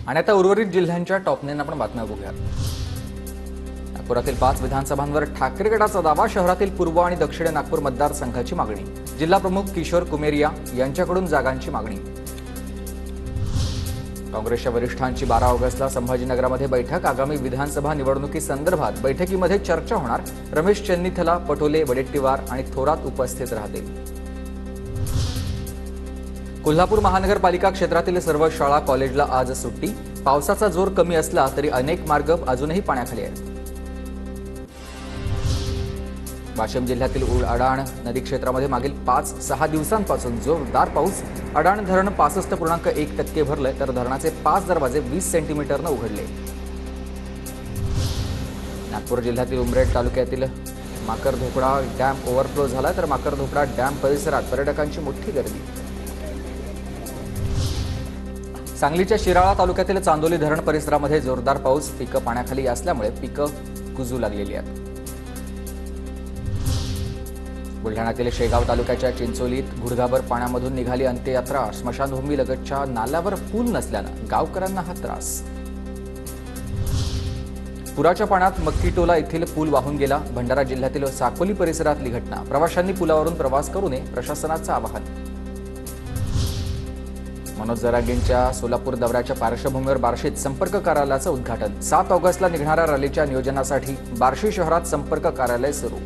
आणि आता उर्वरित जिल्ह्यांच्या टॉप 9 आपण बातम्या बघूया। नागपुरातील 5 विधानसभांवर ठाकरे गटाचा दावा, शहरातील पूर्व आणि दक्षिण नागपूर मतदारसंघाची मागणी। जिल्हा प्रमुख किशोर कुमेरिया यांच्याकडून जागांची मागणी। काँग्रेसच्या वरिष्ठांची 12 ऑगस्टला संभाजीनगरमध्ये बैठक। आगामी विधानसभा निवडणुकीसंदर्भात बैठकीमध्ये चर्चा होणार। रमेश चेन्नीथला, पटोले, वडेट्टीवार आणि थोरात उपस्थित राहतील। कोल्हापूर महानगरपालिका क्षेत्रातील सर्व शाळा कॉलेजला आज सुट्टी। पावसाचा जोर कमी असला तरी अनेक मार्ग अजूनही पाण्याखाली आहेत। वाशिम जिल्ह्यातील अडाण नदी क्षेत्रामध्ये मागील 5-6 दिवसांपासून जोरदार पाऊस। अडाण धरण 65.1% भरले तर धरणाचे 5 दरवाजे 20 सेंटीमीटरने उघडले। नागपूर जिल्ह्यातील उमरेड तालुक्यातील माकरधोकडा डॅम ओव्हरफ्लो झाला तर माकरधोकडा डॅम परिसरात पर्यटकांची मोठी गर्दी। सांगलीच्या शिराळा तालुक्यातील चांदोली धरण परिसरामध्ये जोरदार पाऊस। पिकं पाण्याखाली असल्यामुळे पिकं कुजू लागलेली आहेत। बुलढाण्यातील शेगाव तालुक्याच्या चिंचोलीत गुडघाभर पाण्यामधून निघाली अंत्ययात्रा। स्मशानभूमी लगतच्या नाल्यावर पूल नसल्यानं गावकऱ्यांना हा त्रास। पुराच्या पाण्यात मक्कीटोला येथील पूल वाहून गेला। भंडारा जिल्ह्यातील साकोली परिसरातली घटना। प्रवाशांनी पुलावरून प्रवास करू नये, प्रशासनाचं आवाहन। मनोज जरांगेंच्या सोलापूर दौऱ्याच्या पार्श्वभूमीवर बार्शीत संपर्क कार्यालयाचं उद्घाटन। 7 ऑगस्टला निघणाऱ्या रॅलीच्या नियोजनासाठी बार्शी शहरात संपर्क कार्यालय सुरू।